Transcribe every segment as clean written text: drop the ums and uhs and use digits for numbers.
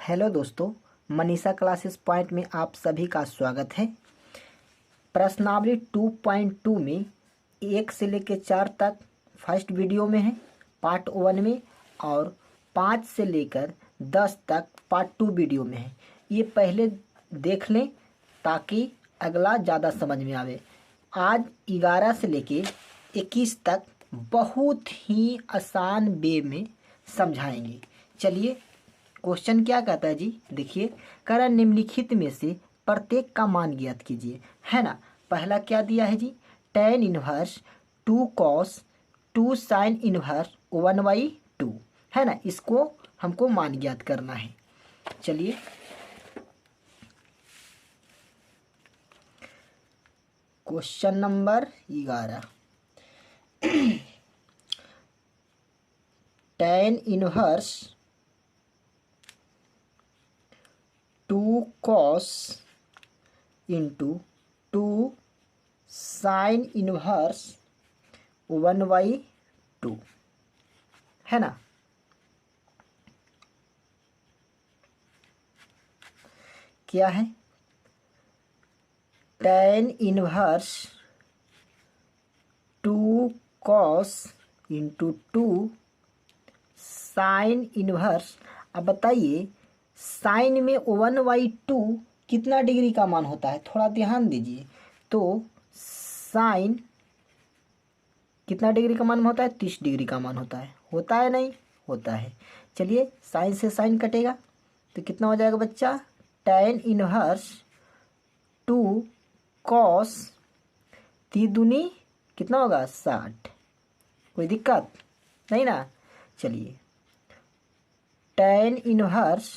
Hello दोस्तों, Manisha classes point में आप सभी का स्वागत है। प्रश्नावली 2.2 में 1 से लेकर 4 तक फर्स्ट वीडियो में है पार्ट 1 में, और 5 से लेकर 10 तक पार्ट 2 वीडियो में है। ये पहले देख लें ताकि अगला ज़्यादा समझ में आवे। आज 11 से लेकर 21 तक बहुत ही आसान वे में समझाएंगे। चलिए, क्वेश्चन क्या कहता है जी, देखिए, कह रहा है निम्नलिखित में से प्रत्येक का मान ज्ञात कीजिए, है ना। पहला क्या दिया है जी, tan inverse 2 cos 2 sin inverse 1/2, है ना। इसको हमको मान ज्ञात करना है। चलिए, question number 11, tan inverse 2 cos into 2 sine inverse 1/2, है ना। क्या है, tan inverse 2 cos into 2 sine inverse. अब बताइए, साइन में 1/2 कितना डिग्री का मान होता है, थोड़ा ध्यान दीजिए। तो साइन कितना डिग्री का मान होता है, 30 डिग्री का मान होता है नहीं होता है। चलिए, साइन से साइन कटेगा तो कितना हो जाएगा बच्चा, tan इनवर्स 2 cos 3 दूनी कितना होगा, 60। कोई दिक्कत नहीं ना। चलिए, tan इनवर्स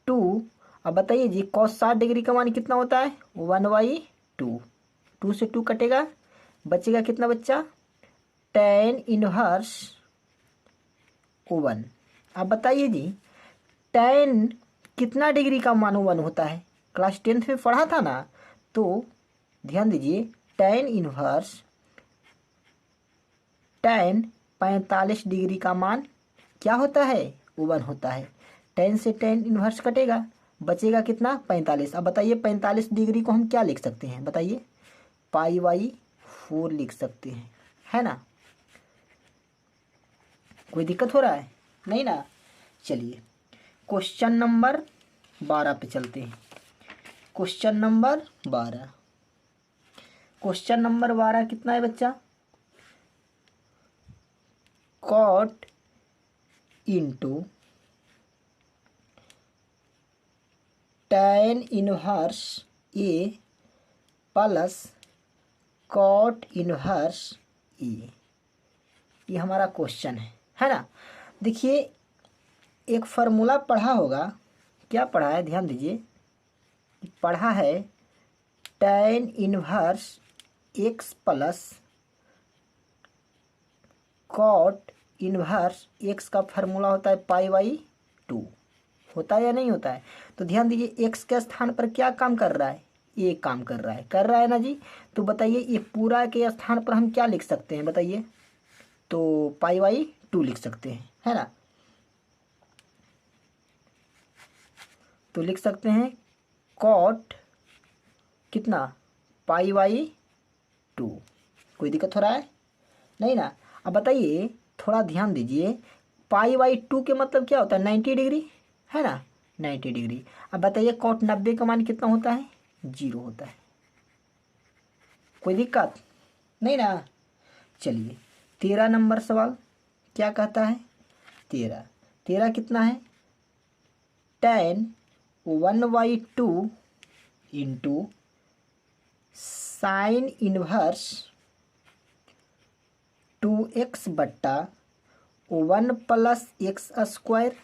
2, अब बताइए जी, cos 60 डिग्री का मान कितना होता है, 1/2। 2 से 2 कटेगा, बचेगा कितना बच्चा, tan इनवर्स 1। अब बताइए जी, tan कितना डिग्री का मान 1 होता है, क्लास 10th में पढ़ा था ना। तो ध्यान दीजिए, tan इनवर्स tan 45 डिग्री का मान क्या होता है, 1 होता है। tan से tan इनवर्स कटेगा, बचेगा कितना, 45। अब बताइए 45 डिग्री को हम क्या लिख सकते हैं, बताइए, π/4 लिख सकते हैं, है ना। कोई दिक्कत हो रहा है नहीं ना। चलिए, क्वेश्चन नंबर 12 पे चलते हैं। क्वेश्चन नंबर 12, क्वेश्चन नंबर 12 कितना है बच्चा, cot into tan inverse A plus cot inverse A। ये हमारा क्वेश्चन है ना। देखिए, एक फार्मूला पढ़ा होगा, क्या पढ़ा है, ध्यान दीजिए, पढ़ा है tan inverse x plus cot inverse x का फार्मूला होता है π/2। होता है या नहीं होता है। तो ध्यान दीजिए, x के स्थान पर क्या काम कर रहा है, ये काम कर रहा है ना जी। तो बताइए, ये पूरा के स्थान पर हम क्या लिख सकते हैं, बताइए, तो π/2 लिख सकते हैं, है ना। तो लिख सकते हैं cot कितना, π/2। कोई दिक्कत हो रहा है नहीं ना। अब बताइए, थोड़ा ध्यान दीजिए, π/2 के मतलब क्या होता है, 90 डिग्री, है ना, 90 डिग्री। अब बताइए, cot 90 का मान कितना होता है, 0 होता है। कोई दिक्कत नहीं ना। चलिए, 13 नंबर सवाल क्या कहता है, 13 कितना है, tan 1/2 into sine inverse 2x बट्टा 1 plus x square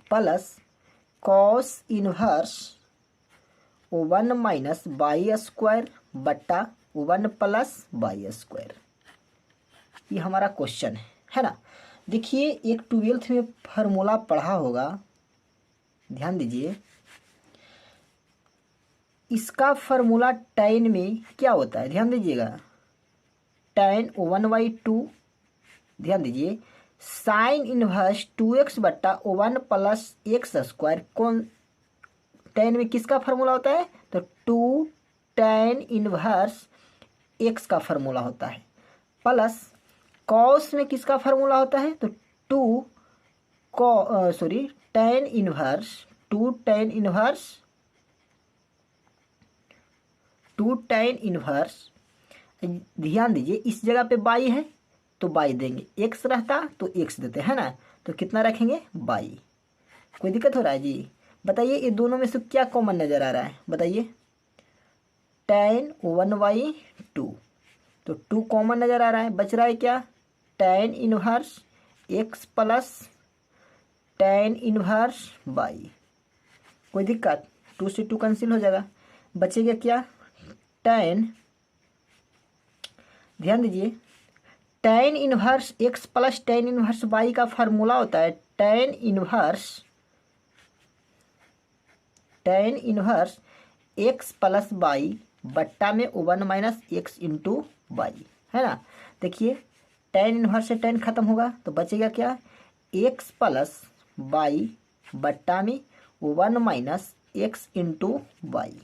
plus cos inverse 1 minus y square बट्टा 1 प्लस वाई स्क्वायर। ये हमारा क्वेश्चन है ना। देखिए, एक 12th में फार्मूला पढ़ा होगा, ध्यान दीजिए, इसका फार्मूला tan में क्या होता है, ध्यान दीजिएगा, tan 1/2, ध्यान दीजिए, साइन इनवर्स 2x बट्टा 1 प्लस एक्स स्क्वायर कौन टेन में किसका फार्मूला होता है? तो 2 टेन इनवर्स एक्स का फार्मूला होता है, प्लस कॉस में किसका फार्मूला होता है? तो 2 टेन इनवर्स 2 टेन इनवर्स। ध्यान दीजिए इस जगह पे बाई है तो बाई देंगे, एक्स रहता तो एक्स देते हैं ना, तो कितना रखेंगे? बाई। कोई दिक्कत हो रहा है जी? बताइए ये दोनों में से क्या कॉमन नज़र आ रहा है? बताइए। टेन 1/2, तो 2 कॉमन नज़र आ रहा है, बच रहा है क्या? Tan inverse x plus tan inverse by. कोई दिक्कत? 2 से 2 कैंसिल हो जाएगा, बचेगा क्या? टेन। ध्यान दीजिए tan inverse x plus tan inverse by का फार्मूला होता है tan inverse x plus by बट्टा में 1 माइनस एक्स इंटू बाई, है ना। देखिए टेन इनवर्स से टेन खत्म होगा तो बचेगा क्या? एक्स प्लस बाई बट्टा में 1 माइनस एक्स इंटू बाई।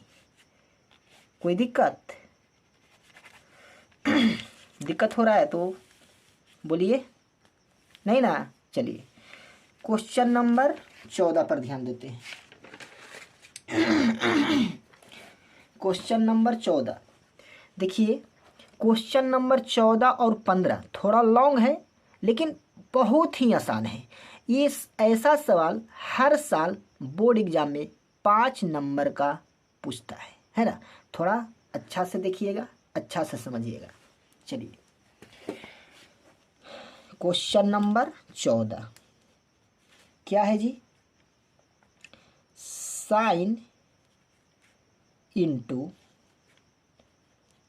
कोई दिक्कत? दिक्कत हो रहा है तो बोलिए, नहीं ना। चलिए क्वेश्चन नंबर 14 पर ध्यान देते हैं। क्वेश्चन नंबर 14 देखिए, क्वेश्चन नंबर 14 और 15 थोड़ा लॉन्ग है लेकिन बहुत ही आसान है। ये ऐसा सवाल हर साल बोर्ड एग्जाम में 5 नंबर का पूछता है ना। थोड़ा अच्छा से देखिएगा, अच्छा से समझिएगा। चलिए क्वेश्चन नंबर 14 क्या है जी? Sine into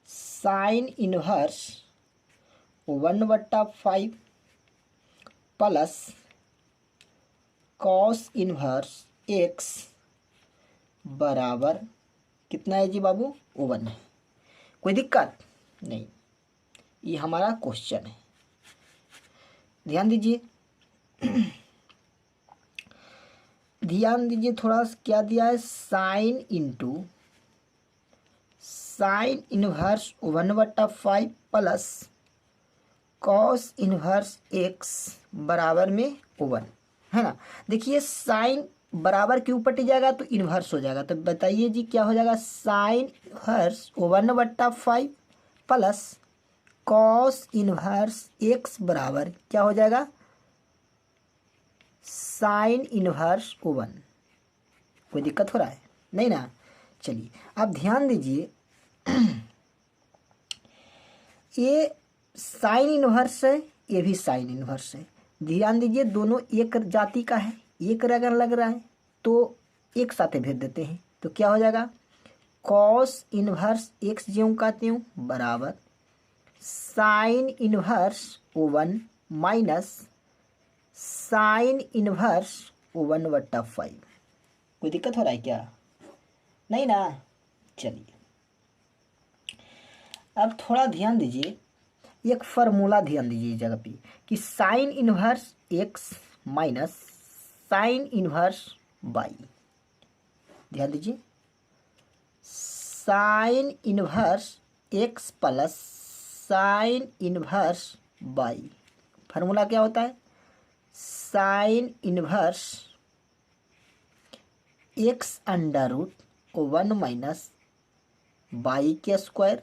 sine inverse 1/5 plus cos inverse x बराबर कितना है जी बाबू? 1 है। कोई दिक्कत नहीं, ये हमारा क्वेश्चन है। ध्यान दीजिए ध्यान दीजिए थोड़ा क्या दिया है? Sign into sine inverse 1/5 plus cos inverse x बराबर में 1, है ना। देखिए साइन बराबर के ऊपर टिक जाएगा तो इन्वर्स हो जाएगा, तो बताइए जी क्या हो जाएगा? Sign inverse 1/5 plus cos inverse x बराबर क्या हो जाएगा? Sine inverse 1। कोई दिक्कत हो रहा है? नहीं ना। चलिए अब ध्यान दीजिए ये साइन इनवर्स है, ये भी साइन इनवर्स है। ध्यान दीजिए दोनों एक जाति का है, एक अगर लग रहा है तो एक साथ भेज देते हैं, तो क्या हो जाएगा? कॉस इनवर्स एक्स ज्यों का त्यों बराबर sine inverse 1 minus sine inverse 1/5। कोई दिक्कत हो रहा है क्या? नहीं ना। चलिए अब थोड़ा ध्यान दीजिए, एक फार्मूला ध्यान दीजिए इस जगह पे कि sine inverse x minus sine inverse y. ध्यान दीजिए sine inverse x plus sine inverse y, formula क्या होता है? Sine inverse x under root 1 minus y के square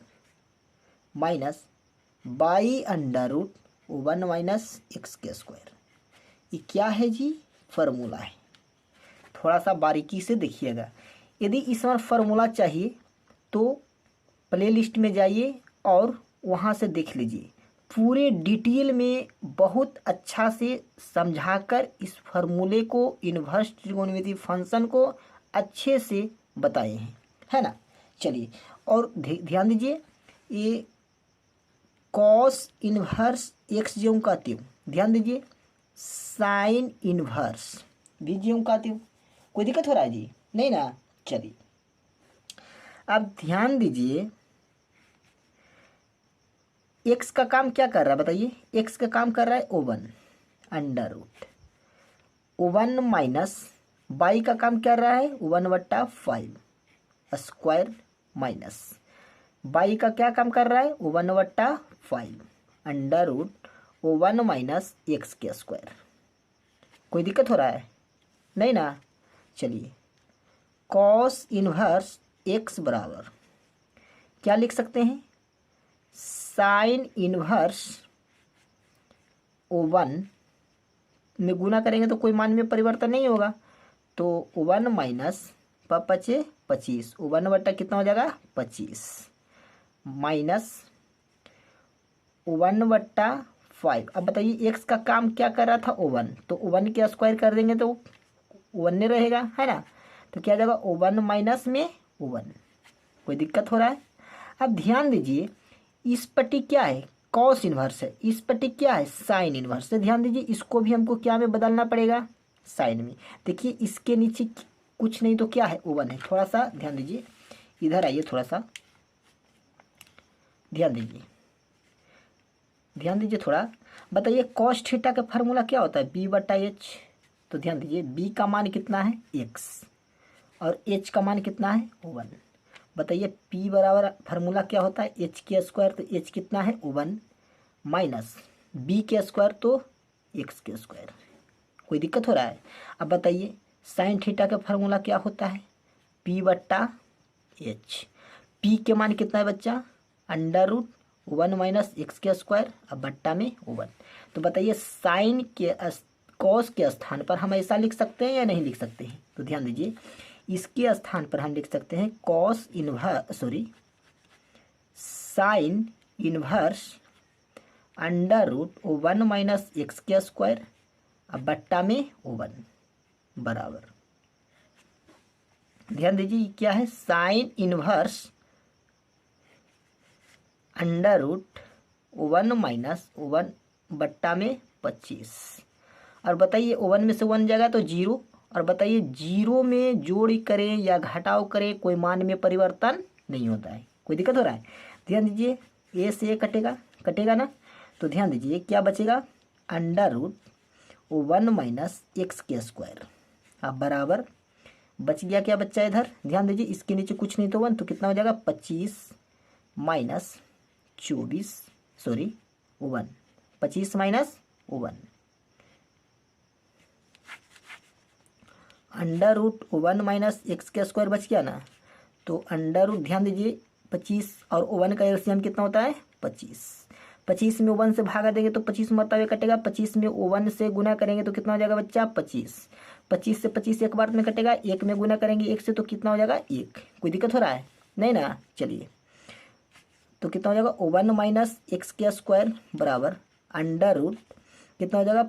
minus y under root 1 minus x के स्क्वायर। ये क्या है जी? फार्मूला है। थोड़ा सा बारीकी से देखिएगा। यदि इस बार फार्मूला चाहिए तो प्ले लिस्ट में जाइए और वहाँ से देख लीजिए, पूरे डिटेल में बहुत अच्छा से समझाकर इस फार्मूले को, इनवर्स त्रिकोणमितीय फंक्शन को अच्छे से बताए हैं, है ना। चलिए और ध्यान दीजिए ये कॉस इनवर्स एक्स ज्यों का त्यों, ध्यान दीजिए साइन इनवर्स भी ज्यों का त्यों। कोई दिक्कत हो रहा है जी? नहीं ना। चलिए अब ध्यान दीजिए एक्स का काम क्या कर रहा है? बताइए एक्स का काम कर रहा है 1, अंडर रूट 1 माइनस बाई का काम कर रहा है 1/5 स्क्वायर माइनस बाई का क्या काम कर रहा है 1/5 अंडर रूट 1 माइनस एक्स के स्क्वायर। कोई दिक्कत हो रहा है? नहीं ना। चलिए कॉस इनवर्स एक्स बराबर क्या लिख सकते हैं, साइन इनवर्स 1 में गुना करेंगे तो कोई मान में परिवर्तन नहीं होगा, तो 1 माइनस 25 1 बटा कितना हो जाएगा 25 माइनस 1/5। अब बताइए एक्स का काम क्या कर रहा था 1, तो 1 के स्क्वायर कर देंगे तो 1 नहीं रहेगा, है ना। तो क्या जाएगा 1 माइनस में 1। कोई दिक्कत हो रहा है? अब ध्यान दीजिए इस पट्टी क्या है कॉस इनवर्स है, इस पट्टी क्या है साइन इनवर्स है। ध्यान दीजिए इसको भी हमको क्या में बदलना पड़ेगा, साइन में। देखिए इसके नीचे कुछ नहीं तो क्या है 1 है। थोड़ा सा ध्यान दीजिए, इधर आइए, थोड़ा सा ध्यान दीजिए, ध्यान दीजिए थोड़ा। बताइए कॉस थीटा का फार्मूला क्या होता है b/h। तो ध्यान दीजिए b का मान कितना है x और h का मान कितना है 1। बताइए p बराबर फार्मूला क्या होता है h के स्क्वायर, तो h कितना है 1 माइनस b के स्क्वायर तो x के स्क्वायर। कोई दिक्कत हो रहा है? अब बताइए साइन थीटा का फार्मूला क्या होता है p/h। p के मान कितना है बच्चा अंडर रूट 1 माइनस एक्स के स्क्वायर अब बट्टा में 1। तो बताइए साइन के कॉस के स्थान पर हम ऐसा लिख सकते हैं या नहीं लिख सकते हैं? तो ध्यान दीजिए इसके स्थान पर हम लिख सकते हैं cos inverse sine inverse under root 1 minus x के स्क्वायर अब बट्टा में 1 बराबर। ध्यान दीजिए क्या है sine inverse under root 1 minus 1 बट्टा में 25। और बताइए 1 में से 1 जाएगा तो 0। और बताइए 0 में जोड़ करें या घटाव करें कोई मान में परिवर्तन नहीं होता है। कोई दिक्कत हो रहा है? ध्यान दीजिए ए से ए कटेगा ना, तो ध्यान दीजिए क्या बचेगा अंडर रूट 1 माइनस एक्स के स्क्वायर अब बराबर बच गया क्या बच्चा इधर। ध्यान दीजिए इसके नीचे कुछ नहीं तो 1, तो कितना हो जाएगा 25 minus 24 1 25 minus 1 under root 1 minus x के स्क्वायर बच गया ना। तो अंडर रूट ध्यान दीजिए 25 और 1 का एलसीएम कितना होता है 25 में 1 से भागा देंगे तो 25 मरतबे कटेगा, 25 में 1 से गुना करेंगे तो कितना हो जाएगा बच्चा 25 से 25 एक बार में कटेगा, 1 में गुना करेंगे 1 से तो कितना हो जाएगा 1। कोई दिक्कत हो रहा है? नहीं ना। चलिए तो कितना हो जाएगा 1 माइनस एक्स के स्क्वायर बराबर अंडर रूट कितना हो जाएगा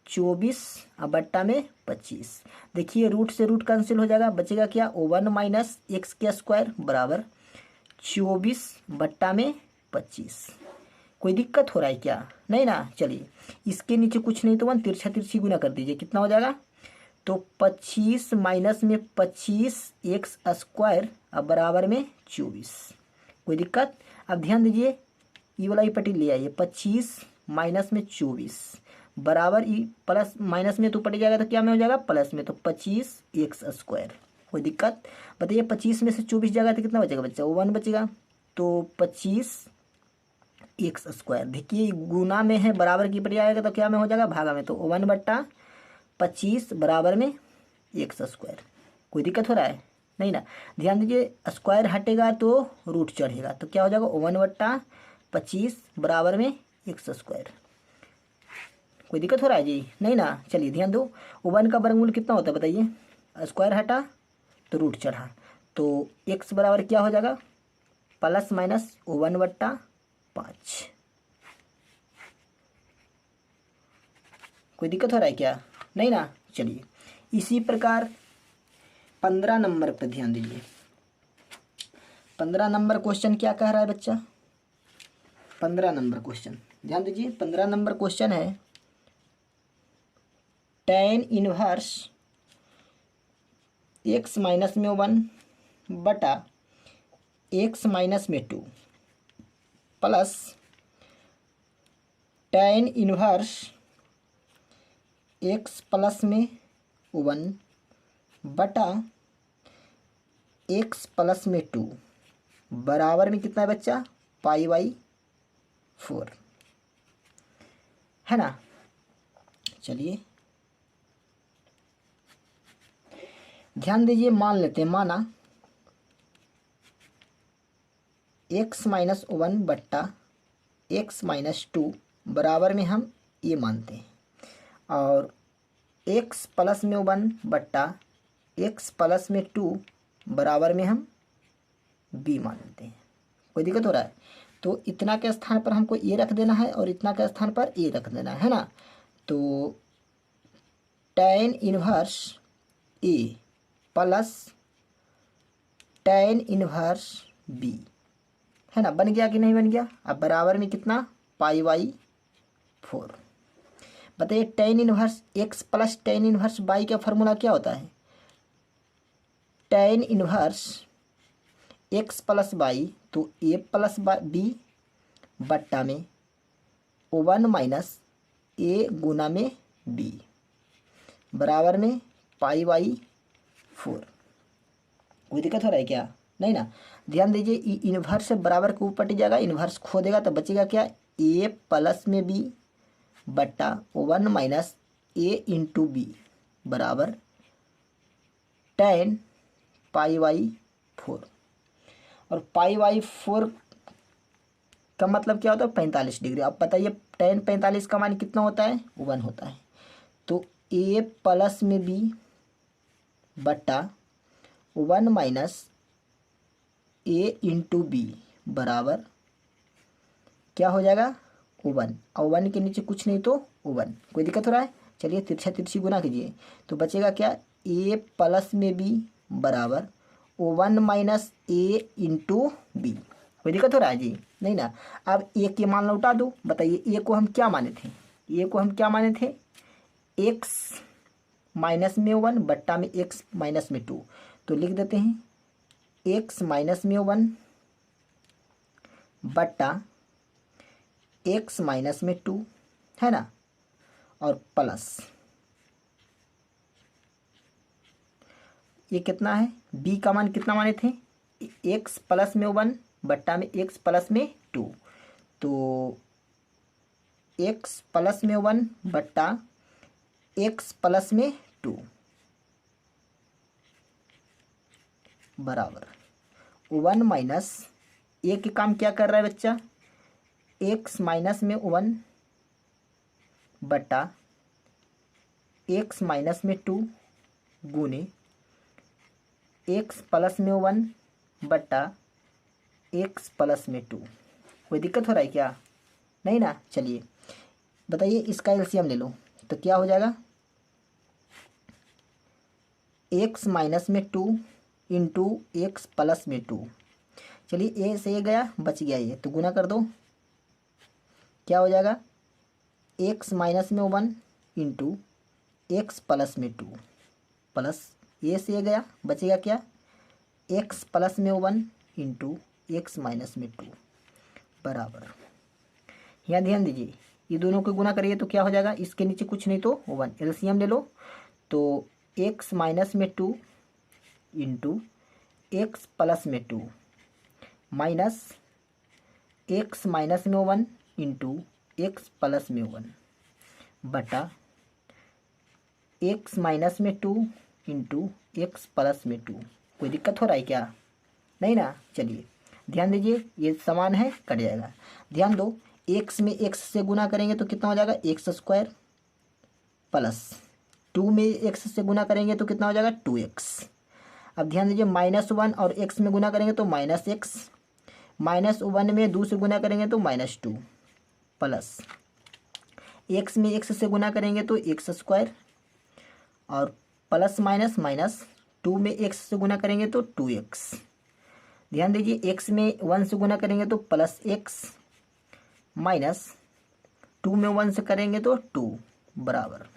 24 और बट्टा में 25। देखिए रूट से रूट कैंसिल हो जाएगा, बचेगा क्या 1 माइनस एक्स के स्क्वायर बराबर 24 बट्टा में 25। कोई दिक्कत हो रहा है क्या? नहीं ना। चलिए इसके नीचे कुछ नहीं तो 1 तिरछा तिरछी गुना कर दीजिए, कितना हो जाएगा तो 25 माइनस में 25 एक्स स्क्वायर अब बराबर में 24। कोई दिक्कत? अब ध्यान दीजिए ये वाला ही पट्टी ले आइए 25 माइनस में 24 बराबर ई प्लस माइनस में तो पड़ जाएगा तो क्या में हो जाएगा प्लस में, तो 25 एक्स स्क्वायर। कोई दिक्कत? बताइए 25 में से 24 जाएगा तो कितना बचेगा बच्चा 1 बचेगा, तो 25 एक्स स्क्वायर। देखिए गुना में है बराबर की पड़ जाएगा तो क्या में हो जाएगा भागा में, तो 1/25 बराबर में एक्स स्क्वायर। कोई दिक्कत हो रहा है? नहीं ना। ध्यान दीजिए स्क्वायर हटेगा तो रूट चढ़ेगा, तो क्या हो जाएगा 1/25 बराबर में एक्स स्क्वायर। कोई दिक्कत हो रहा है जी? नहीं ना। चलिए ध्यान दो 1 का वर्गमूल कितना होता है बताइए, स्क्वायर हटा तो रूट चढ़ा, तो एक्स बराबर क्या हो जाएगा प्लस माइनस 1/5। कोई दिक्कत हो रहा है क्या? नहीं ना। चलिए इसी प्रकार 15 नंबर पर ध्यान दीजिए। 15 नंबर क्वेश्चन क्या कह रहा है बच्चा, 15 नंबर क्वेश्चन ध्यान दीजिए। 15 नंबर क्वेश्चन है tan इनवर्स x माइनस में 1 बटा x माइनस में 2 plus tan inverse x plus में 1 बटा एक्स प्लस में 2 बराबर में कितना है बच्चा, π/4 है ना। चलिए ध्यान दीजिए, मान लेते हैं, माना x-1 बट्टा x-2 बराबर में हम ये मानते हैं, और x प्लस में 1 बट्टा x प्लस में 2 बराबर में हम b मानते हैं। कोई दिक्कत हो रहा है? तो इतना के स्थान पर हमको ये रख देना है और इतना के स्थान पर ये रख देना है ना। तो tan inverse a plus tan inverse b है ना, बन गया कि नहीं बन गया। अब बराबर में कितना, π/4। बताइए tan inverse x plus tan inverse y का फॉर्मूला क्या होता है, tan inverse x plus y, तो a प्लस b बट्टा में 1 माइनस a गुना में b बराबर में π/4। कोई दिक्कत हो रहा है क्या, नहीं ना। ध्यान दीजिए, इन्वर्स से बराबर के ऊपर पट जाएगा, इन्वर्स खो देगा तो बचेगा क्या, a प्लस में b बट्टा 1 माइनस a इंटू b बराबर tan π/4। और π/4 का मतलब क्या होता है, 45 डिग्री। अब बताइए tan 45 का मान कितना होता है, 1 होता है। तो a प्लस में b बट्टा 1 माइनस a इंटू b बराबर क्या हो जाएगा, 1, और 1 के नीचे कुछ नहीं तो 1। कोई दिक्कत हो रहा है? चलिए तिरछा तिरछी गुना कीजिए, तो बचेगा क्या, a प्लस में b बराबर 1 माइनस a इंटू b। कोई दिक्कत हो रहा है जी, नहीं ना। अब a के मान लौटा दो। बताइए a को हम क्या माने थे, a को हम क्या माने थे, x माइनस में 1 बट्टा में x माइनस में 2। तो लिख देते हैं x माइनस में 1 बट्टा x माइनस में 2 है ना, और प्लस ये कितना है, b का मान कितना माने थे, x प्लस में 1 बट्टा में x प्लस में 2। तो x प्लस में 1 बट्टा x प्लस में 2 बराबर 1 माइनस ए के काम क्या कर रहा है बच्चा, x माइनस में 1 बट्टा x माइनस में 2 गुने x प्लस में 1 बट्टा x प्लस में 2। कोई दिक्कत हो रहा है क्या, नहीं ना। चलिए बताइए इसका एलसीएम ले लो, तो क्या हो जाएगा, x माइनस में 2 इंटू एक्स प्लस में 2। चलिए a से गया, बच गया ये, तो गुना कर दो, क्या हो जाएगा, x माइनस में 1 इंटू एक्स प्लस में 2 प्लस a से गया, बचेगा क्या, x प्लस में 1 इंटू एक्स माइनस में 2 बराबर, यहाँ ध्यान दीजिए, ये दोनों को गुना करिए तो क्या हो जाएगा, इसके नीचे कुछ नहीं तो 1। एलसीएम ले लो, तो x माइनस में 2 इंटू एक्स प्लस में 2 माइनस एक्स माइनस में 1 इंटू एक्स प्लस में 1 बटा एक्स माइनस में 2 इंटू एक्स प्लस में 2। कोई दिक्कत हो रहा है क्या, नहीं ना। चलिए ध्यान दीजिए, ये समान है, कट जाएगा। ध्यान दो, एक्स में एक्स से गुना करेंगे तो कितना हो जाएगा, एक्स स्क्वायर प्लस 2 में एक्स से गुना करेंगे तो कितना हो जाएगा, 2x। अब ध्यान दीजिए, -1 और x में गुना करेंगे तो -x, -1 में 2 से गुना करेंगे तो -2 प्लस x में x से गुना करेंगे तो एक्स स्क्वायर, और प्लस माइनस माइनस 2 में x से गुना करेंगे तो 2x। ध्यान दीजिए, x में 1 से गुना करेंगे तो +x माइनस 2 में 1 से करेंगे तो 2 बराबर।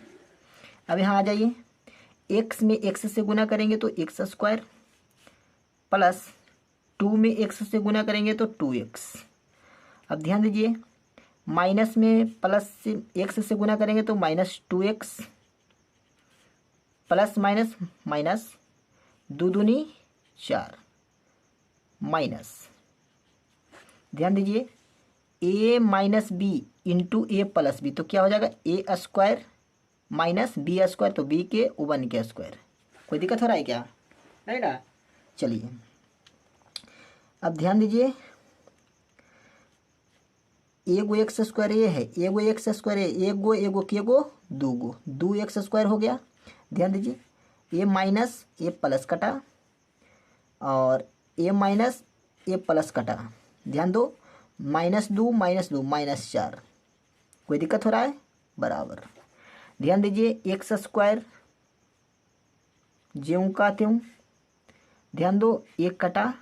अब यहाँ आ जाइए, x में x से गुना करेंगे तो एक्स स्क्वायर प्लस 2 में x से गुना करेंगे तो 2x। अब ध्यान दीजिए, माइनस में प्लस से x से गुना करेंगे तो -2x प्लस माइनस माइनस, दो दूनी 4 माइनस, ध्यान दीजिए ए माइनस बी इंटू ए प्लस बी, तो क्या हो जाएगा ए स्क्वायर माइनस बी स्क्वायर, तो बी के 1 के स्क्वायर। कोई दिक्कत हो रहा है क्या? नहीं ना। चलिए अब ध्यान दीजिए, एगो एक्स स्क्वायर ए है, एगो एक्स स्क्वायर है, एगो एगो केगो दूगो, दो एक्स स्क्वायर हो गया। ध्यान दीजिए ए माइनस ए प्लस कटा और ए माइनस ए प्लस कटा, ध्यान दो माइनस दो माइनस 4। कोई दिक्कत हो रहा है? बराबर। ध्यान दीजिए एक्स स्क्वायर ज्यों का त्यों, ध्यान दो एक कटा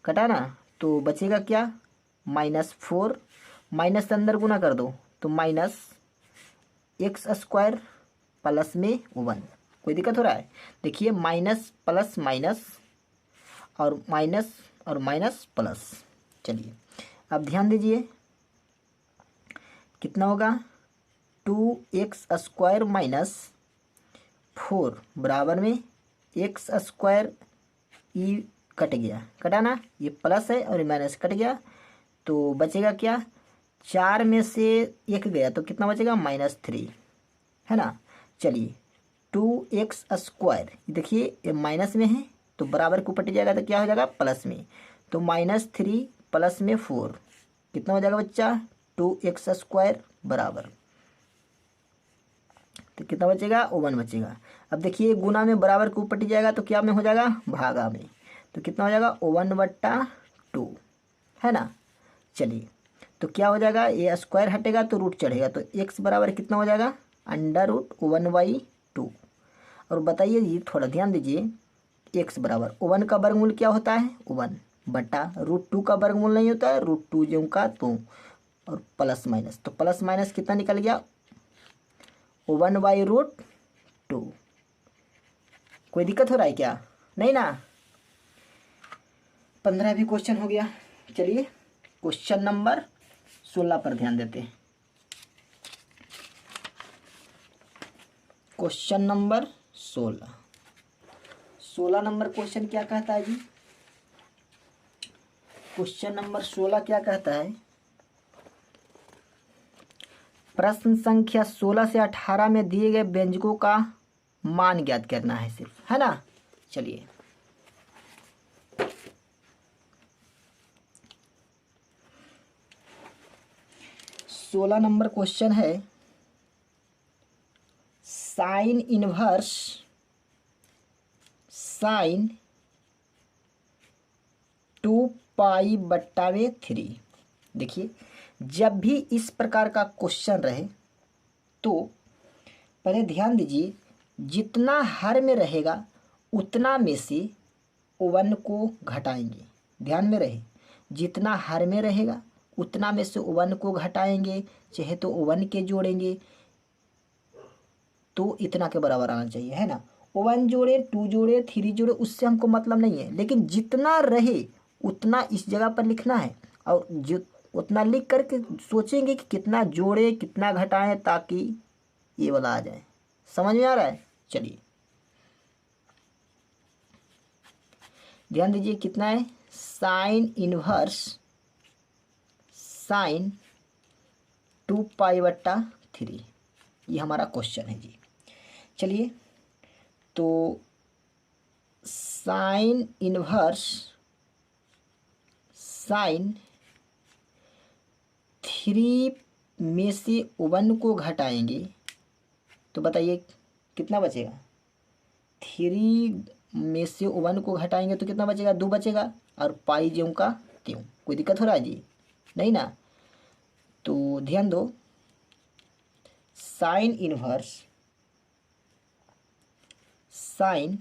कटा ना, तो बचेगा क्या -4, माइनस से अंदर गुना कर दो तो माइनस एक्स स्क्वायर प्लस में 1। कोई दिक्कत हो रहा है? देखिए माइनस प्लस माइनस और माइनस प्लस। चलिए अब ध्यान दीजिए कितना होगा 2x स्क्वायर माइनस 4 बराबर में एक्स स्क्वायर, ई कट गया, कटा ना, ये प्लस है और माइनस कट गया, तो बचेगा क्या 4 में से 1 गया तो कितना बचेगा -3, है ना। चलिए 2x स्क्वायर, देखिए ये माइनस में है तो बराबर को पट जाएगा तो क्या हो जाएगा प्लस में, तो -3 प्लस में 4 कितना हो जाएगा बच्चा 2x स्क्वायर बराबर, तो कितना बचेगा 1 बचेगा। अब देखिए गुना में बराबर को पट जाएगा तो क्या में हो जाएगा भागा में, तो कितना हो जाएगा 1/2, है ना। चलिए तो क्या हो जाएगा ये स्क्वायर हटेगा तो रूट चढ़ेगा, तो x बराबर कितना हो जाएगा √1/2। और बताइए ये थोड़ा ध्यान दीजिए x बराबर 1 का वर्गमूल क्या होता है 1 बटा √2 का वर्गमूल नहीं होता है √2 ज्यों का तो, और प्लस माइनस, तो प्लस माइनस कितना निकल गया 1/√2। कोई दिक्कत हो रहा है क्या? नहीं ना। 15 भी क्वेश्चन हो गया। चलिए क्वेश्चन नंबर 16 पर ध्यान देते हैं। क्वेश्चन नंबर 16 नंबर क्वेश्चन क्या कहता है जी? क्वेश्चन नंबर 16 क्या कहता है? प्रश्न संख्या 16 से 18 में दिए गए व्यंजकों का मान ज्ञात करना है सिर्फ, है ना। चलिए 16 नंबर क्वेश्चन है साइन इनवर्स साइन 2π/3। देखिए जब भी इस प्रकार का क्वेश्चन रहे तो पहले ध्यान दीजिए जितना हर में रहेगा उतना में से 1 को घटाएंगे। ध्यान में रहे जितना हर में रहेगा उतना में से 1 को घटाएंगे, चाहे तो 1 के जोड़ेंगे तो इतना के बराबर आना चाहिए, है ना। 1 जोड़े 2 जोड़े 3 जोड़े उससे हमको मतलब नहीं है, लेकिन जितना रहे उतना इस जगह पर लिखना है और जो उतना लिख करके सोचेंगे कि कितना जोड़े कितना घटाएं ताकि ये वाला आ जाए। समझ में आ रहा है? चलिए ध्यान दीजिए कितना है साइन इनवर्स साइन 2π/3, ये हमारा क्वेश्चन है जी। चलिए तो साइन इनवर्स साइन 3 में से 1 को घटाएंगे तो बताइए कितना बचेगा। 3 में से 1 को घटाएंगे तो कितना बचेगा 2 बचेगा, और पाई ज्यों का त्यों। कोई दिक्कत हो रहा है जी? नहीं ना। तो ध्यान दो साइन इनवर्स साइन,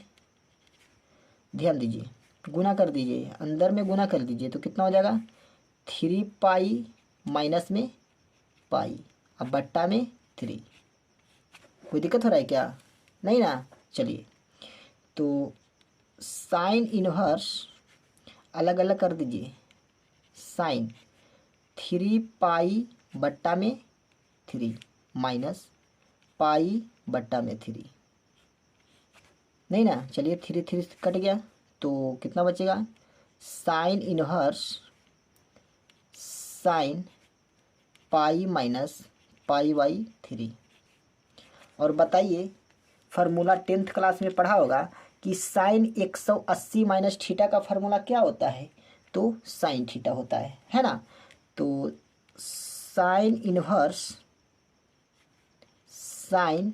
ध्यान दीजिए गुना कर दीजिए, अंदर में गुना कर दीजिए तो कितना हो जाएगा 3π माइनस में पाई अब बट्टा में 3। कोई दिक्कत हो रहा है क्या? नहीं ना। चलिए तो साइन इनवर्स अलग अलग कर दीजिए, साइन 3π/3 माइनस π/3। नहीं ना, चलिए थ्री थ्री कट गया तो कितना बचेगा, sign inverse sine pi minus pi by three. और बताइए, फार्मूला 10th क्लास में पढ़ा होगा कि साइन 180 माइनस थीटा का फार्मूला क्या होता है, तो साइन थीटा होता है ना। तो sine inverse sine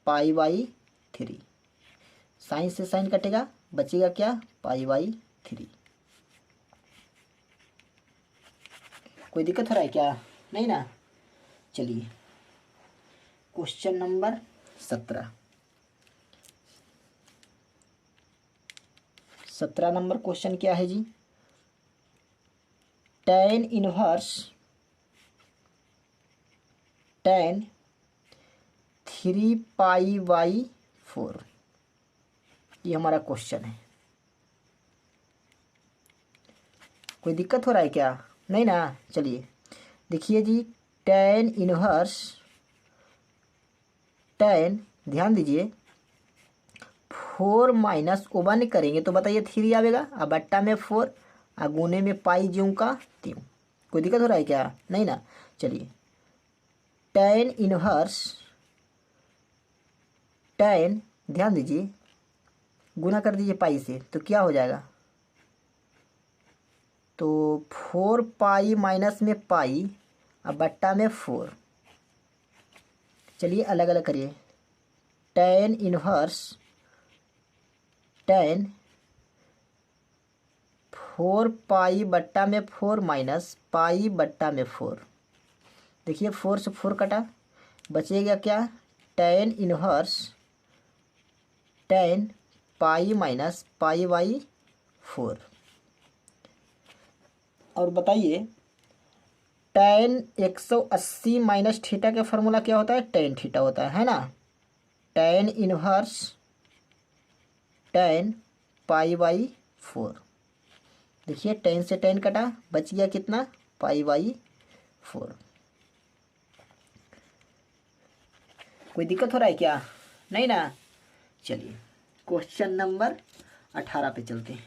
pi by three, sine से साइन कटेगा, बचेगा क्या, पाई बाई थ्री। कोई दिक्कत हो रहा है क्या, नहीं ना। चलिए क्वेश्चन नंबर 17, 17 नंबर क्वेश्चन क्या है जी, tan inverse tan 3 pi by 4, ये हमारा क्वेश्चन है। कोई दिक्कत हो रहा है क्या, नहीं ना। चलिए देखिए जी, tan इनवर्स tan, ध्यान दीजिए, 4 माइनस 1 करेंगे तो बताइए 3 आवेगा, अब बट्टा में 4 और गुने में पाई ज्यों का त्यों। कोई दिक्कत हो रहा है क्या, नहीं ना। चलिए tan इनवर्स tan, ध्यान दीजिए, गुना कर दीजिए पाई से तो क्या हो जाएगा, तो 4 पाई माइनस में पाई और बट्टा में 4। चलिए अलग अलग करिए, tan इनवर्स tan 4 पाई बट्टा में 4 माइनस पाई बट्टा में 4। देखिए 4 से 4 कटा, बचेगा क्या, tan inverse tan pi minus pi by 4। और बताइए tan 180 माइनस थीटा का फार्मूला क्या होता है, tan थीटा होता है ना। tan inverse tan pi by 4, देखिए tan से tan कटा, बच गया कितना, पाई बाई 4। कोई दिक्कत हो रहा है क्या, नहीं ना। चलिए क्वेश्चन नंबर 18 पे चलते हैं।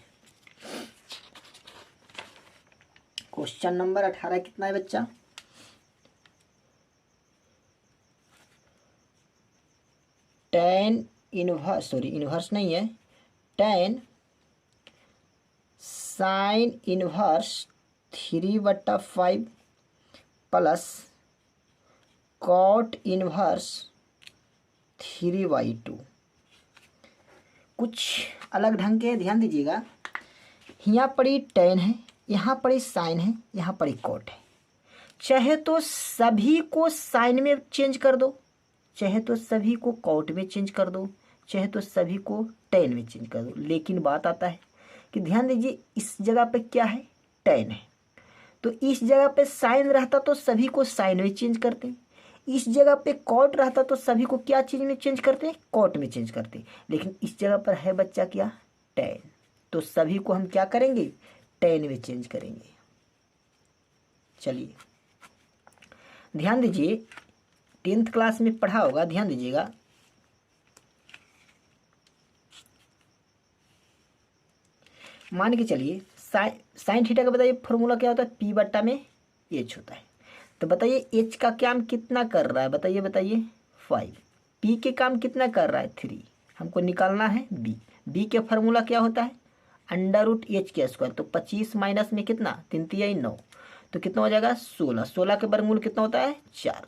क्वेश्चन नंबर 18 कितना है बच्चा, tan इनवर्स, सॉरी इनवर्स नहीं है, tan sine inverse 3/5 plus cot inverse 3/2। कुछ अलग ढंग के, ध्यान दीजिएगा, यहाँ पड़ी tan है, यहाँ पड़ी साइन है, यहाँ पड़ी कॉट है। चाहे तो सभी को साइन में चेंज कर दो, चाहे तो सभी को कॉट में चेंज कर दो, चाहे तो सभी को tan में चेंज कर दो। लेकिन बात आता है कि ध्यान दीजिए, इस जगह पे क्या है, tan है, तो इस जगह पे साइन रहता तो सभी को साइन में चेंज करते, इस जगह पे कॉट रहता तो सभी को क्या चीज़ में चेंज करते, कॉट में चेंज करते। लेकिन इस जगह पर है बच्चा क्या, tan, तो सभी को हम क्या करेंगे, tan में चेंज करेंगे। चलिए ध्यान दीजिए, 10th क्लास में पढ़ा होगा, ध्यान दीजिएगा, मान के चलिए साइन थीटा का बताइए फॉर्मूला क्या होता है, पी बट्टा में एच होता है। तो बताइए एच का काम कितना कर रहा है, बताइए बताइए 5, पी के काम कितना कर रहा है 3, हमको निकालना है बी के फार्मूला क्या होता है, √h²। तो 25 माइनस में कितना, 3 3 9, तो कितना हो जाएगा 16, 16 के वर्गमूल कितना होता है 4,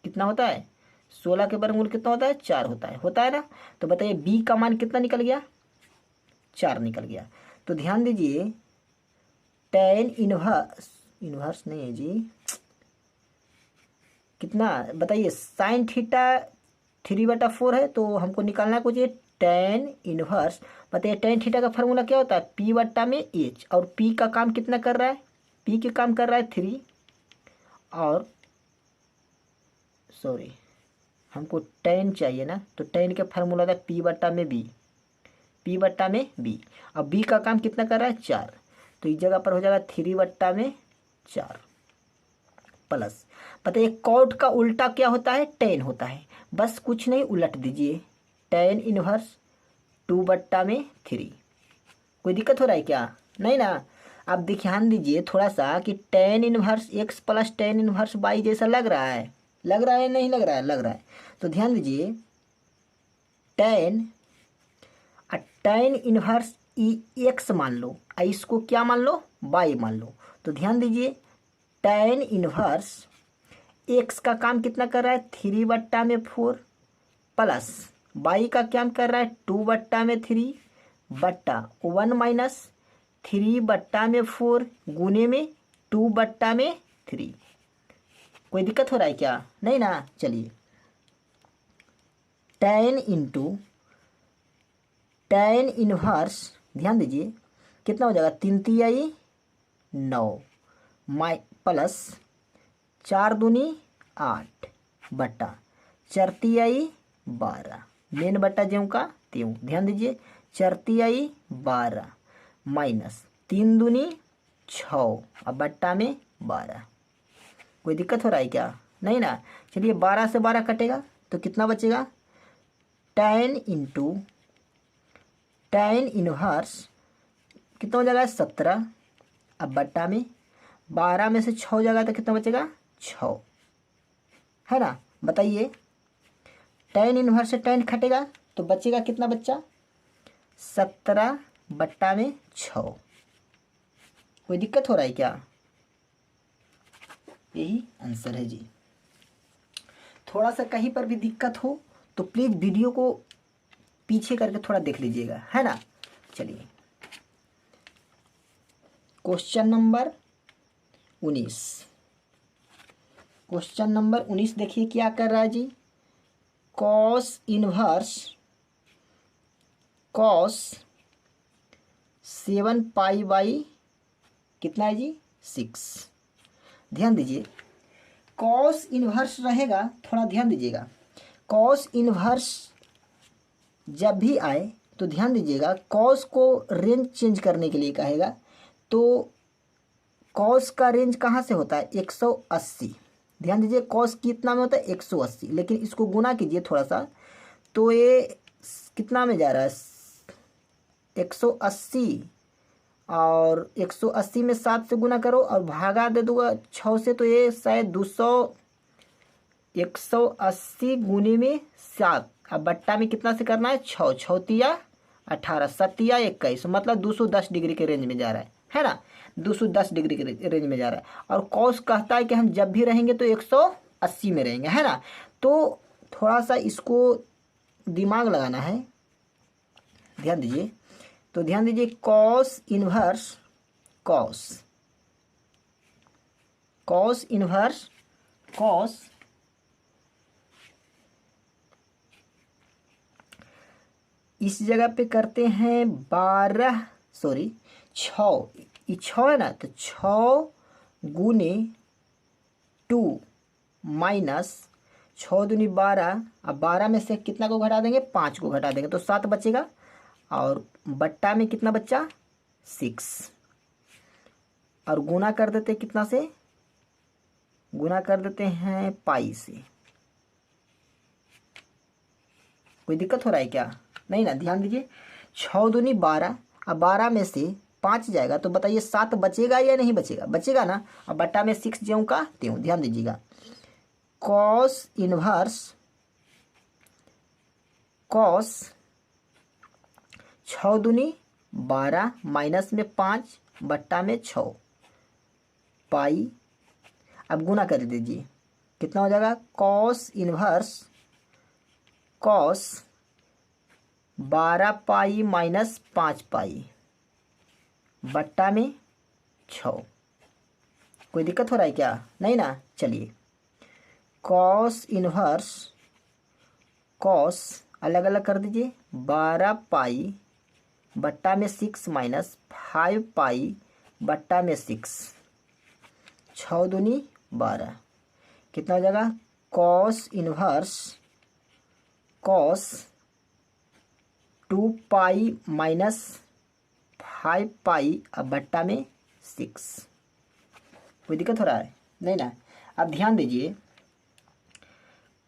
कितना होता है 16 के वर्गमूल कितना होता है 4 होता है ना। तो बताइए बी का मान कितना निकल गया, 4 निकल गया। तो ध्यान दीजिए tan इनवर्स नहीं है जी, कितना बताइए, साइन थीटा 3/4 है, तो हमको निकालना कुछ tan इनवर्स, बताइए tan थीटा का फार्मूला क्या होता है, पी बट्टा में एच, और पी का काम कितना कर रहा है, पी के काम कर रहा है 3, और सॉरी हमको tan चाहिए ना, तो tan का फार्मूला था पी बट्टा में बी, पी बट्टा में बी, अब बी का काम कितना कर रहा है 4, तो इस जगह पर हो जाएगा 3/4 प्लस, बताइए कॉट का उल्टा क्या होता है, tan होता है, बस कुछ नहीं उलट दीजिए, tan इनवर्स 2/3। कोई दिक्कत हो रहा है क्या? नहीं ना। अब ध्यान दीजिए थोड़ा सा कि tan inverse x plus tan inverse y जैसा लग रहा है, लग रहा है नहीं लग रहा है? लग रहा है। तो ध्यान दीजिए tan इनवर्स x मान लो, इसको क्या मान लो? y मान लो। तो ध्यान दीजिए tan इनवर्स x का काम कितना कर रहा है? 3/4 प्लस y का क्या कर रहा है? 2/3 बट्टा 1 माइनस 3/4 गुने में 2/3। कोई दिक्कत हो रहा है क्या? नहीं ना। चलिए tan इनवर्स ध्यान दीजिए कितना हो जाएगा? 3 तिहाई 9 प्लस 4 दूनी 8 बट्टा 4 तिहाई 12 मेन बट्टा ज्यों का त्यों। ध्यान दीजिए 4 तिहाई 12 माइनस 3 दूनी 6 अब बट्टा में 12। कोई दिक्कत हो रहा है क्या? नहीं ना। चलिए 12 से 12 कटेगा तो कितना बचेगा? tan इनवर्स कितना हो जाएगा? 17 अब बट्टा में 12 में से 6 हो जाएगा तो कितना बचेगा? 6 है ना। बताइए tan इनवर्स से tan कटेगा तो बचेगा कितना बच्चा? 17/6। कोई दिक्कत हो रहा है क्या? यही आंसर है जी। थोड़ा सा कहीं पर भी दिक्कत हो तो प्लीज़ वीडियो को पीछे करके थोड़ा देख लीजिएगा, है ना। चलिए क्वेश्चन नंबर 19। क्वेश्चन नंबर 19 देखिए क्या कर रहा है जी। कॉस 7 पाई बाई कितना है जी? 6। ध्यान दीजिए कॉस इन्वर्स रहेगा, थोड़ा ध्यान दीजिएगा। कॉस इन्वर्स जब भी आए तो ध्यान दीजिएगा कॉस को रेंज चेंज करने के लिए कहेगा। तो कॉस का रेंज कहाँ से होता है? 180। ध्यान दीजिए कॉस कितना में होता है? 180। लेकिन इसको गुना कीजिए थोड़ा सा तो ये कितना में जा रहा है? 180 और 180 में 7 से गुना करो और भागा दे दूंगा 6 से तो ये शायद 180 गुने में 7। अब बट्टा में कितना से करना है? 6 6 तिया 18 7 21 मतलब 210 डिग्री के रेंज में जा रहा है ना। 210 डिग्री के रेंज में जा रहा है। और कॉस कहता है कि हम जब भी रहेंगे तो 180 में रहेंगे, है ना। तो थोड़ा सा इसको दिमाग लगाना है, ध्यान दीजिए। तो ध्यान दीजिए कॉस इन्वर्स इस जगह पे करते हैं 6 ये 6 है ना। तो 6 गुने 2 माइनस 6 दूनी 12। अब 12 में से कितना को घटा देंगे? 5 को घटा देंगे तो 7 बचेगा। और बट्टा में कितना बच्चा? 6। और गुना कर देते कितना से? गुना कर देते हैं पाई से। कोई दिक्कत हो रहा है क्या? नहीं ना। ध्यान दीजिए 6 दूनी 12। अब 12 में से 5 जाएगा तो बताइए 7 बचेगा या नहीं बचेगा? बचेगा ना। अब बट्टा में 6 ज्यों का त्यों। ध्यान दीजिएगा कॉस 6 दूनी 12 माइनस में 5 बट्टा में 6 पाई। अब गुना कर दीजिए कितना हो जाएगा? कॉस 12 पाई माइनस 5 पाई बट्टा में 6। कोई दिक्कत हो रहा है क्या? नहीं ना। चलिए कॉस अलग अलग कर दीजिए। 12 पाई बट्टा में 6 माइनस 5 पाई बट्टा में 6 6 दूनी 12 कितना हो जाएगा? कॉस 2 पाई माइनस 5 पाई अब बट्टा में 6। कोई दिक्कत हो रहा है? नहीं ना। अब ध्यान दीजिए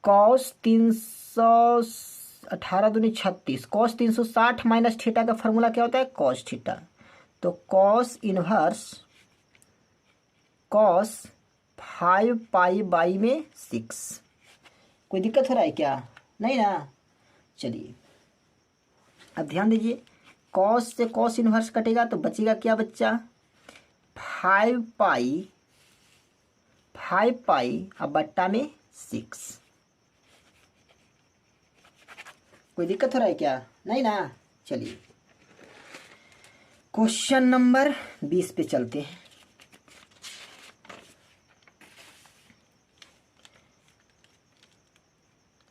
कॉस 18 दूनी 36, कॉस 360 माइनस थीटा का फॉर्मूला क्या होता है? Cos theta. तो cos inverse cos 5 pi by में 6। कोई दिक्कत हो रहा है क्या? नहीं ना। चलिए अब ध्यान दीजिए, कॉस से कॉस इनवर्स कटेगा तो बचेगा क्या बच्चा? 5 पाई अब बट्टा में 6। कोई दिक्कत हो रहा है क्या? नहीं ना। चलिए क्वेश्चन नंबर 20 पे चलते हैं।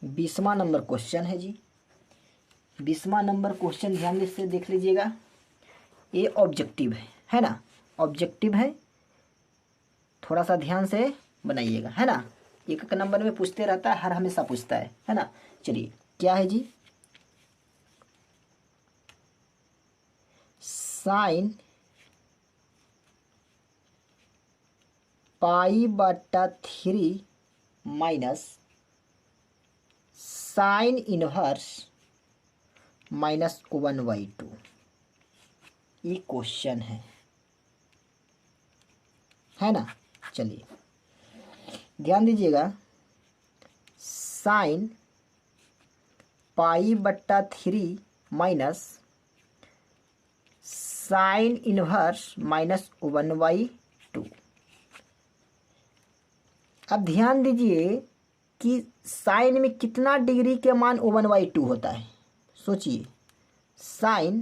बीसवां नंबर क्वेश्चन है जी। 20वां नंबर क्वेश्चन ध्यान से देख लीजिएगा। ये ऑब्जेक्टिव है ना? ऑब्जेक्टिव है, थोड़ा सा ध्यान से बनाइएगा, है ना? एक एक नंबर में पूछते रहता है, हर हमेशा पूछता है ना? चलिए क्या है जी? साइन पाई बटा 3 माइनस साइन इनवर्स माइनस 1/2। ये क्वेश्चन है ना? चलिए ध्यान दीजिएगा, साइन पाई बट्टा 3 माइनस साइन इनवर्स माइनस 1/2। अब ध्यान दीजिए कि साइन में कितना डिग्री के मान 1/2 होता है? सोचिए, साइन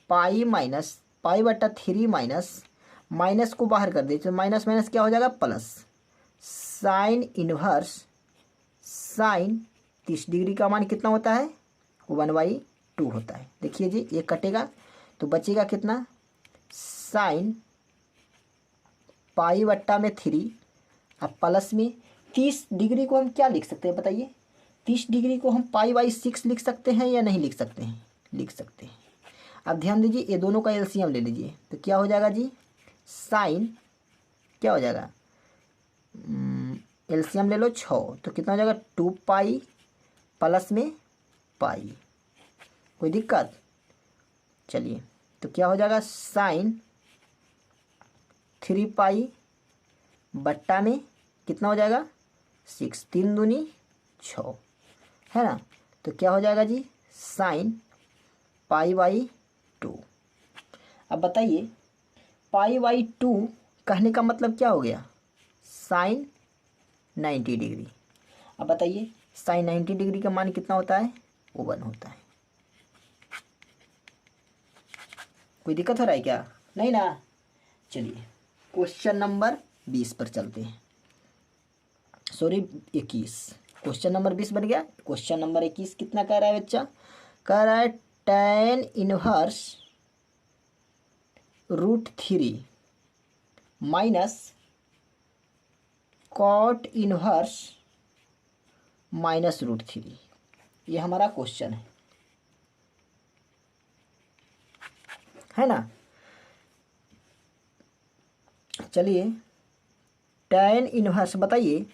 पाई माइनस पाई बट्टा 3 माइनस माइनस को बाहर कर दे तो माइनस माइनस क्या हो जाएगा? Plus. Sine inverse sign 30 degree का मान कितना होता है? 1/2 होता है। देखिए जी, ये कटेगा तो बचेगा कितना? साइन पाई बट्टा में 3 अब प्लस में 30 डिग्री को हम क्या लिख सकते हैं बताइए? 30 डिग्री को हम पाई/6 लिख सकते हैं या नहीं लिख सकते हैं? लिख सकते हैं। अब ध्यान दीजिए, ये दोनों का एलसीएम ले लीजिए तो क्या हो जाएगा जी? साइन क्या हो जाएगा? एलसीएम ले लो 6 तो कितना हो जाएगा? 2 पाई प्लस में पाई। कोई दिक्कत? चलिए तो क्या हो जाएगा? साइन 3 पाई बट्टा में कितना हो जाएगा? 6, 3 दूनी 6, है ना? तो क्या हो जाएगा जी? साइन पाई/2। अब बताइए, पाई/2 कहने का मतलब क्या हो गया? Sine 90 degree. अब बताइए, साइन 90 डिग्री का मान कितना होता है? 1 होता है। कोई दिक्कत हो रहा है क्या? नहीं ना। चलिए क्वेश्चन नंबर 20 पर चलते हैं। सॉरी 21, क्वेश्चन नंबर 20 बन गया। क्वेश्चन नंबर 21 कितना कह रहा है बच्चा? कह रहा है tan inverse √3 minus cot inverse minus √3। ये हमारा क्वेश्चन है ना? चलिए tan इनवर्स बताइए,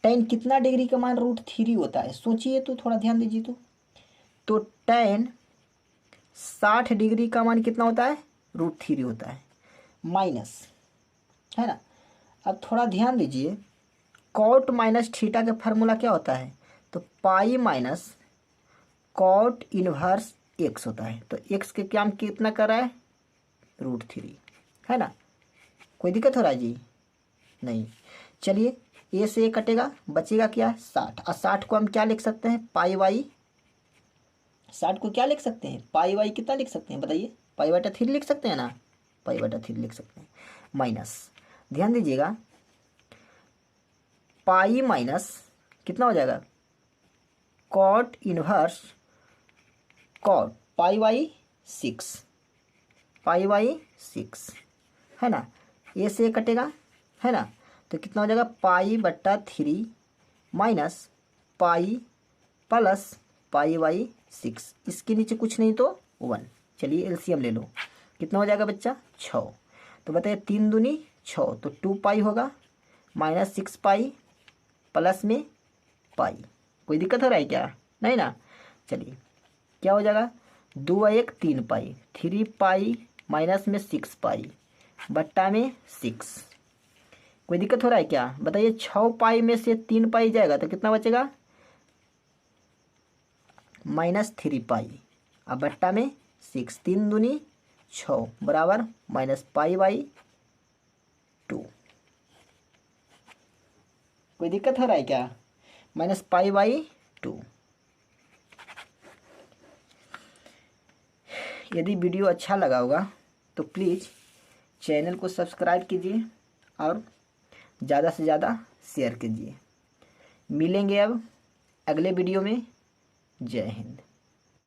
tan कितना डिग्री का मान √3 होता है? सोचिए तो, थोड़ा ध्यान दीजिए तो tan 60 डिग्री का मान कितना होता है? √3 होता है, माइनस, है ना? अब थोड़ा ध्यान दीजिए, कॉट माइनस थीटा का फार्मूला क्या होता है? तो pi minus cot inverse x होता है। तो x के क्या कितना कर रहा है? √3, है ना? कोई दिक्कत हो रहा है जी? नहीं। चलिए ए से ये कटेगा, बचेगा क्या? 60। और 60 को हम क्या लिख सकते हैं? पाई/, 60 को क्या लिख सकते हैं? पाई/, कितना लिख सकते हैं बताइए? पाई/3 लिख सकते हैं ना? पाई/3 लिख सकते हैं। माइनस, ध्यान दीजिएगा, पाई माइनस कितना हो जाएगा? कॉट इनवर्स कॉट पाई/6, पाई/6, है ना? ए से कटेगा, है ना? तो कितना हो जाएगा? पाई/3 माइनस पाई प्लस पाई/6। इसके नीचे कुछ नहीं तो 1। चलिए एलसीएम ले लो, कितना हो जाएगा बच्चा? 6। तो बताइए 3 दूनी 6 तो 2 पाई होगा, माइनस 6 पाई प्लस में पाई। कोई दिक्कत हो रहा है क्या? नहीं ना। चलिए क्या हो जाएगा, 2 1 3 पाई, 3 पाई माइनस में 6 पाई बट्टा में 6। कोई दिक्कत हो रहा है क्या बताइए। 6 पाई में से 3 पाई जाएगा तो कितना बचेगा, -3 पाई, अब बट्टा में 6, 3 दूनी 6 बराबर -पाई/2। कोई दिक्कत हो रहा है क्या, -पाई/2। यदि वीडियो अच्छा लगा होगा तो प्लीज़ चैनल को सब्सक्राइब कीजिए और ज़्यादा से ज़्यादा शेयर कीजिए। मिलेंगे अब अगले वीडियो में। जय हिंद।